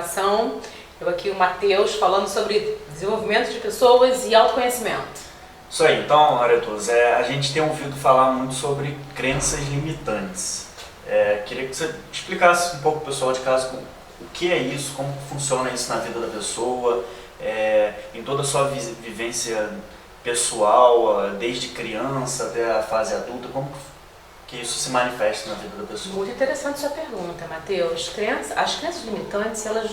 Transformação. Eu aqui, o Matheus, falando sobre desenvolvimento de pessoas e autoconhecimento. Isso aí, então, Aretuza, a gente tem ouvido falar muito sobre crenças limitantes. Queria que você explicasse um pouco pro pessoal de casa o que é isso, como funciona isso na vida da pessoa, em toda a sua vivência pessoal, desde criança até a fase adulta, como que isso se manifesta na vida da pessoa. Muito interessante sua pergunta, Matheus. As crenças limitantes, elas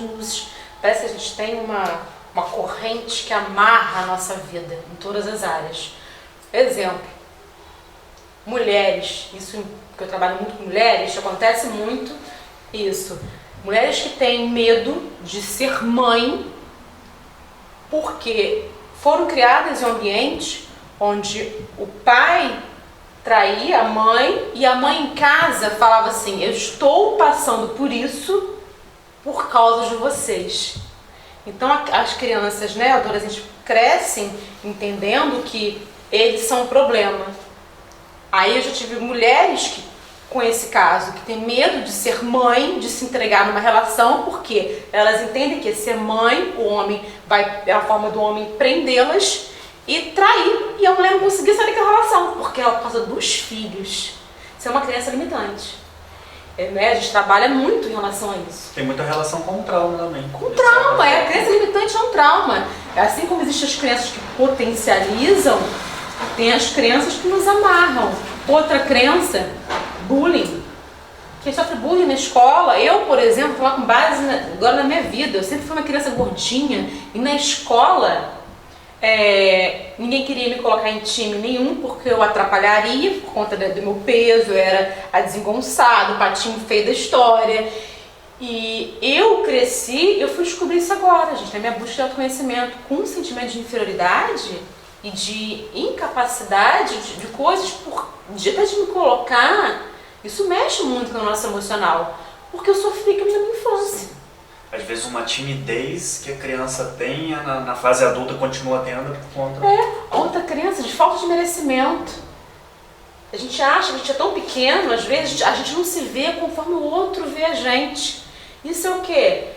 parece que a gente tem uma corrente que amarra a nossa vida em todas as áreas. Exemplo, mulheres, isso que eu trabalho muito com mulheres, acontece muito isso. Mulheres que têm medo de ser mãe porque foram criadas em um ambiente onde o pai traía a mãe e a mãe em casa falava assim: eu estou passando por isso por causa de vocês. Então as crianças, né, adolescentes, crescem entendendo que eles são um problema. Aí eu já tive mulheres com esse caso, que tem medo de ser mãe, de se entregar numa relação, porque elas entendem que ser mãe, é a forma do homem prendê-las e trair, e a mulher não conseguir sair daquela relação, porque é por causa dos filhos. Isso é uma crença limitante. A gente trabalha muito em relação a isso. Tem muita relação com o trauma também. Com trauma, a crença limitante é um trauma. Assim como existem as crenças que potencializam, tem as crenças que nos amarram. Outra crença, bullying. Quem sofre bullying na escola, eu, por exemplo, vou falar com base agora na minha vida, eu sempre fui uma criança gordinha, e na escola ninguém queria me colocar em time nenhum porque eu atrapalharia por conta do meu peso, eu era a desengonçada, o patinho feio da história. E eu cresci, eu fui descobrir isso agora, gente, na minha busca de autoconhecimento, com um sentimento de inferioridade e de incapacidade de coisas, até de me colocar, isso mexe muito com o nosso emocional, porque eu sofri com a minha infância. Sim. Às vezes uma timidez que a criança tem, na fase adulta continua tendo por conta... Outra crença de falta de merecimento. A gente acha que a gente é tão pequeno, às vezes a gente não se vê conforme o outro vê a gente. Isso é o quê?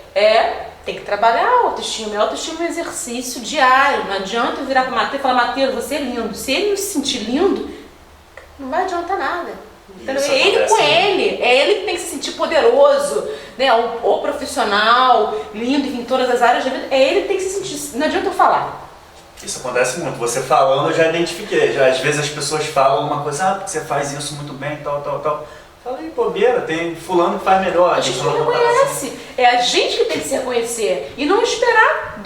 Tem que trabalhar a autoestima. A autoestima é um exercício diário. Não adianta eu virar para o Matheus e falar: Matheus, você é lindo. Se ele não se sentir lindo, não vai adiantar nada. Então, é ele com ele. É ele que tem que se sentir poderoso, né? Ou profissional, lindo, enfim, em todas as áreas da vida. É ele que tem que se sentir. Não adianta eu falar. Isso acontece muito. Você falando, eu já identifiquei. Às vezes as pessoas falam uma coisa: porque você faz isso muito bem, tal. Falei, bobeira, tem fulano que faz melhor. A gente não reconhece. É a gente que tem que se reconhecer. E não esperar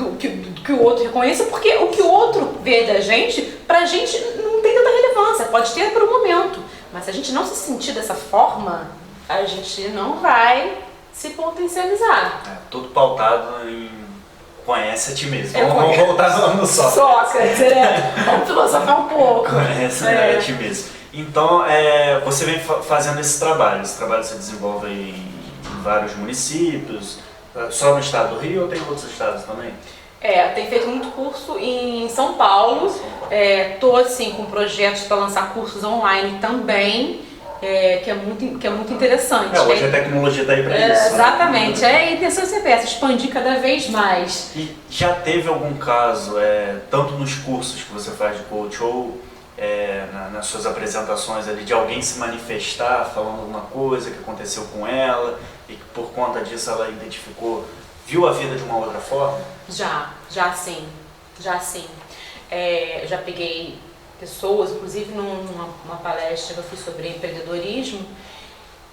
que o outro reconheça, porque o que o outro vê da gente, pra gente não tem tanta relevância. Pode ter por um momento. Mas se a gente não se sentir dessa forma, a gente não vai se potencializar. Tudo pautado em conhece a ti mesmo. Vamos voltar no Sócrates, vamos filosofar um pouco. Conhece a ti mesmo. Então, você vem fazendo esse trabalho você desenvolve em vários municípios, só no estado do Rio ou tem outros estados também? Tenho feito muito curso em São Paulo, estou assim com projetos para lançar cursos online também, que é muito interessante. Hoje a tecnologia está aí para isso. Exatamente, a intenção é sempre essa, expandir cada vez mais. E já teve algum caso, tanto nos cursos que você faz de coach ou nas suas apresentações ali, de alguém se manifestar falando alguma coisa que aconteceu com ela e que por conta disso ela viu a vida de uma outra forma? Já sim. Já peguei pessoas, inclusive numa palestra que eu fiz sobre empreendedorismo,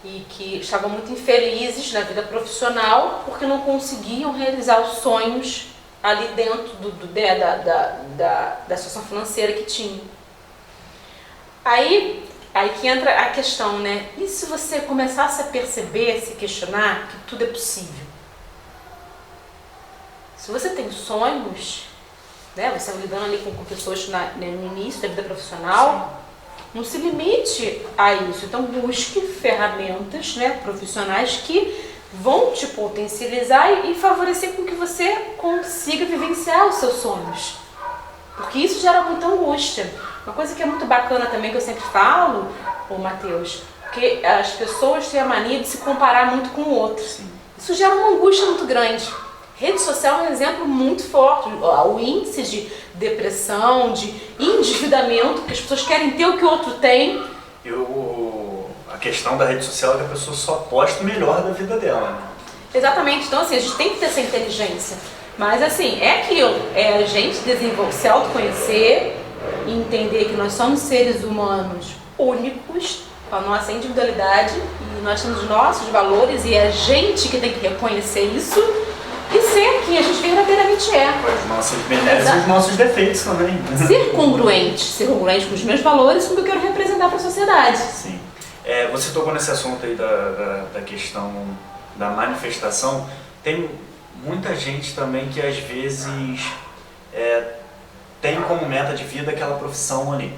e que estavam muito infelizes na vida profissional porque não conseguiam realizar os sonhos ali dentro da situação financeira que tinham. Aí que entra a questão, né? E se você começasse a perceber, se questionar que tudo é possível? Se você tem sonhos, né? Você está lidando ali com pessoas no início da vida profissional, não se limite a isso. Então busque ferramentas, né, profissionais que vão te potencializar e favorecer com que você consiga vivenciar os seus sonhos. Porque isso gera muita angústia. Uma coisa que é muito bacana também, que eu sempre falo, Matheus, porque as pessoas têm a mania de se comparar muito com o outro. Sim. Isso gera uma angústia muito grande. Rede social é um exemplo muito forte. O índice de depressão, de endividamento, que as pessoas querem ter o que o outro tem. A questão da rede social é que a pessoa só posta o melhor da vida dela, né? Exatamente. Então, assim, a gente tem que ter essa inteligência. Mas, assim, é aquilo. É a gente desenvolver, se autoconhecer e entender que nós somos seres humanos únicos, com a nossa individualidade, e nós temos nossos valores, e é a gente que tem que reconhecer isso e ser quem a gente verdadeiramente é. Com as nossas belezas e os nossos defeitos também. Ser congruente com os meus valores e com o que eu quero representar para a sociedade. Sim. Você tocou nesse assunto aí da questão da manifestação. Tem muita gente também que às vezes tem como meta de vida aquela profissão ali.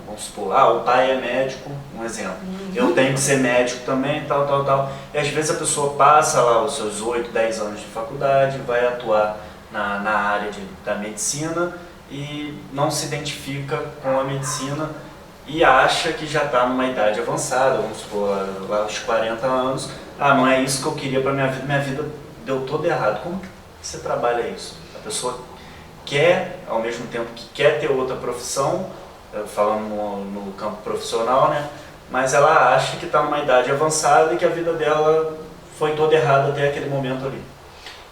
Vamos supor, o pai é médico, um exemplo. Eu tenho que ser médico também, tal. E às vezes a pessoa passa lá os seus 8, 10 anos de faculdade, vai atuar na área da medicina e não se identifica com a medicina e acha que já está numa idade avançada, vamos supor, lá aos 40 anos, não é isso que eu queria para minha vida deu todo errado. Como que você trabalha isso? A pessoa quer, ao mesmo tempo que quer ter outra profissão, falando no campo profissional, né? Mas ela acha que está numa idade avançada e que a vida dela foi toda errada até aquele momento ali.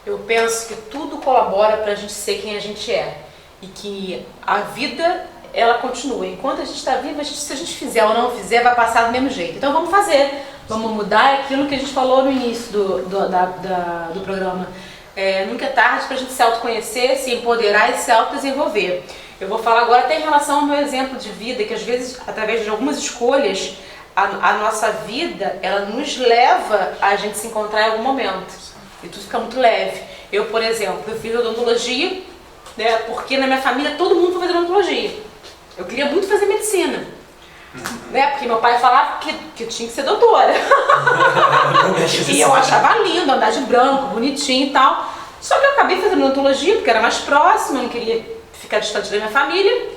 Eu penso que tudo colabora para a gente ser quem a gente é e que a vida ela continua. Enquanto a gente está vivo, se a gente fizer ou não fizer, vai passar do mesmo jeito. Então vamos fazer, vamos mudar aquilo que a gente falou no início do programa. Nunca é tarde para a gente se autoconhecer, se empoderar e se autodesenvolver. Eu vou falar agora até em relação ao meu exemplo de vida, que às vezes, através de algumas escolhas, a nossa vida, ela nos leva a gente se encontrar em algum momento. E tudo fica muito leve. Eu, por exemplo, eu fiz odontologia, né, porque na minha família todo mundo foi fazer odontologia. Eu queria muito fazer medicina, né, porque meu pai falava que eu tinha que ser doutora. E eu achava lindo andar de branco, bonitinho e tal. Só que eu acabei fazendo odontologia porque era mais próxima, eu não queria ficar distante da minha família.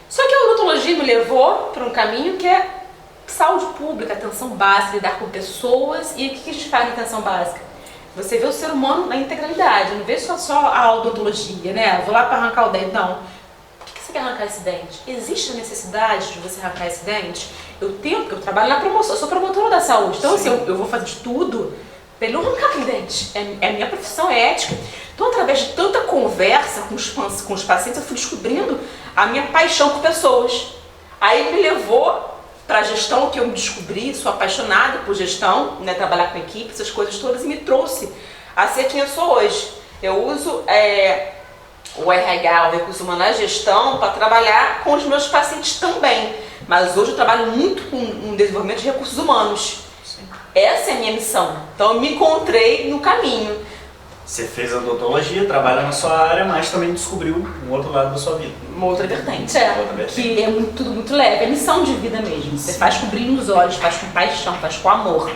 Só que a odontologia me levou para um caminho que é saúde pública, atenção básica, lidar com pessoas. E o que a gente faz na atenção básica? Você vê o ser humano na integralidade, não vê só a odontologia, né? Vou lá para arrancar o dente, não. Por que você quer arrancar esse dente? Existe a necessidade de você arrancar esse dente? Eu trabalho na promoção, eu sou promotora da saúde, então assim, eu vou fazer de tudo para ele não arrancar aquele dente. É minha profissão, é ética. Então, através de tanta conversa com os pacientes, eu fui descobrindo a minha paixão por pessoas. Aí me levou para a gestão, que eu me descobri, sou apaixonada por gestão, né, trabalhar com equipe, essas coisas todas, e me trouxe a ser quem eu sou hoje. Eu uso o RH, o recurso humano, a gestão, para trabalhar com os meus pacientes também. Mas hoje eu trabalho muito com o desenvolvimento de recursos humanos. Essa é a minha missão. Então eu me encontrei no caminho. Você fez a odontologia, trabalha na sua área, mas também descobriu um outro lado da sua vida. Uma outra vertente, que é tudo muito leve, é missão de vida mesmo. Você faz com brilho nos olhos, faz com paixão, faz com amor.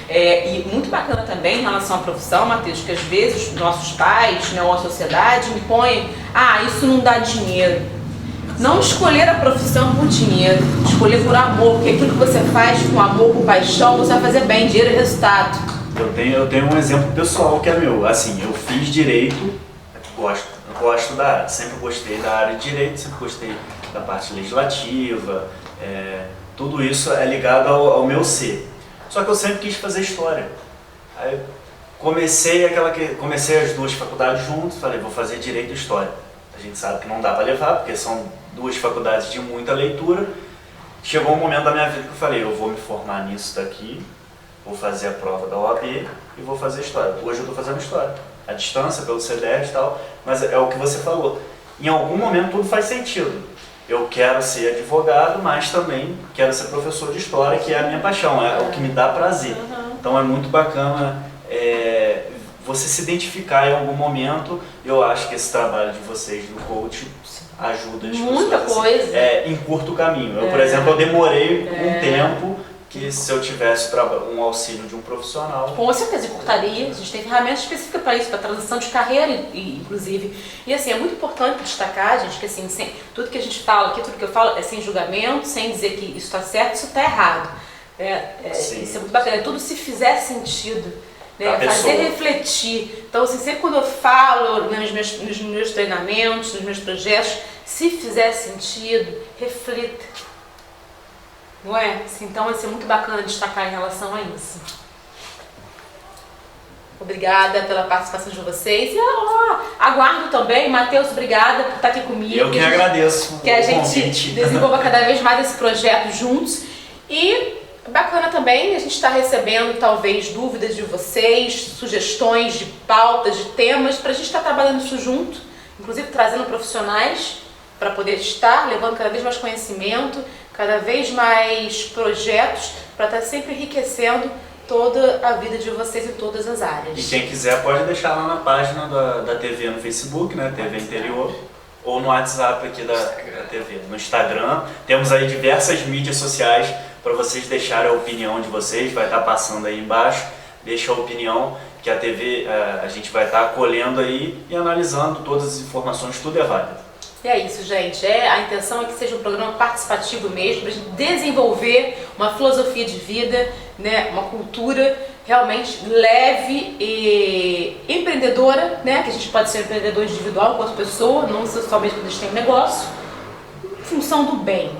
E muito bacana também em relação à profissão, Matheus, que às vezes nossos pais, né, ou a sociedade me põem, isso não dá dinheiro. Não escolher a profissão por dinheiro, escolher por amor, porque aquilo que você faz com amor, com paixão, você vai fazer bem, dinheiro e resultado. Eu tenho um exemplo pessoal que é meu. Assim, eu fiz direito, eu gosto da área, sempre gostei da área de direito, sempre gostei da parte legislativa, tudo isso é ligado ao meu ser. Só que eu sempre quis fazer história. Aí comecei as duas faculdades juntos, falei, vou fazer direito e história. A gente sabe que não dá para levar, porque são duas faculdades de muita leitura. Chegou um momento da minha vida que eu falei, eu vou me formar nisso daqui, vou fazer a prova da OAB e vou fazer história. Hoje eu estou fazendo história, à distância, pelo CDF e tal, mas é o que você falou. Em algum momento tudo faz sentido. Eu quero ser advogado, mas também quero ser professor de história, que é a minha paixão, é o que me dá prazer. Então é muito bacana você se identificar em algum momento. Eu acho que esse trabalho de vocês do coach ajuda as pessoas. Muita coisa. Em curto caminho. Eu, por exemplo, eu demorei um tempo que se eu tivesse um auxílio de um profissional... Com certeza, encurtaria. A gente tem ferramentas específicas para isso, para transição de carreira, inclusive. E assim, é muito importante destacar, gente, que assim, tudo que a gente fala aqui, tudo que eu falo é sem julgamento, sem dizer que isso está certo, isso está errado. Isso é muito bacana. Tudo se fizer sentido. né? A Fazer pessoa. refletir. Então, assim, sempre quando eu falo, né, nos meus treinamentos, nos meus projetos, se fizer sentido, reflita. Não é? Então, vai ser muito bacana destacar em relação a isso. Obrigada pela participação de vocês. E aguardo também, Matheus, obrigada por estar aqui comigo. Eu que agradeço que a o gente convite. desenvolva cada vez mais esse projeto juntos. E bacana também a gente está recebendo talvez dúvidas de vocês, sugestões de pautas, de temas, para a gente estar trabalhando isso junto, inclusive trazendo profissionais para poder estar levando cada vez mais conhecimento, cada vez mais projetos, para estar sempre enriquecendo toda a vida de vocês em todas as áreas. E quem quiser pode deixar lá na página da TV no Facebook, né, TV Interior, ou no WhatsApp aqui da TV, no Instagram. Temos aí diversas mídias sociais para vocês deixarem a opinião de vocês, vai estar passando aí embaixo, deixa a opinião que a TV, a gente vai estar acolhendo aí e analisando todas as informações, tudo é válido. E é isso, gente. A intenção é que seja um programa participativo mesmo, para a gente desenvolver uma filosofia de vida, né, uma cultura realmente leve e empreendedora, né, que a gente pode ser empreendedor individual enquanto pessoa, não somente quando a gente tem um negócio, em função do bem.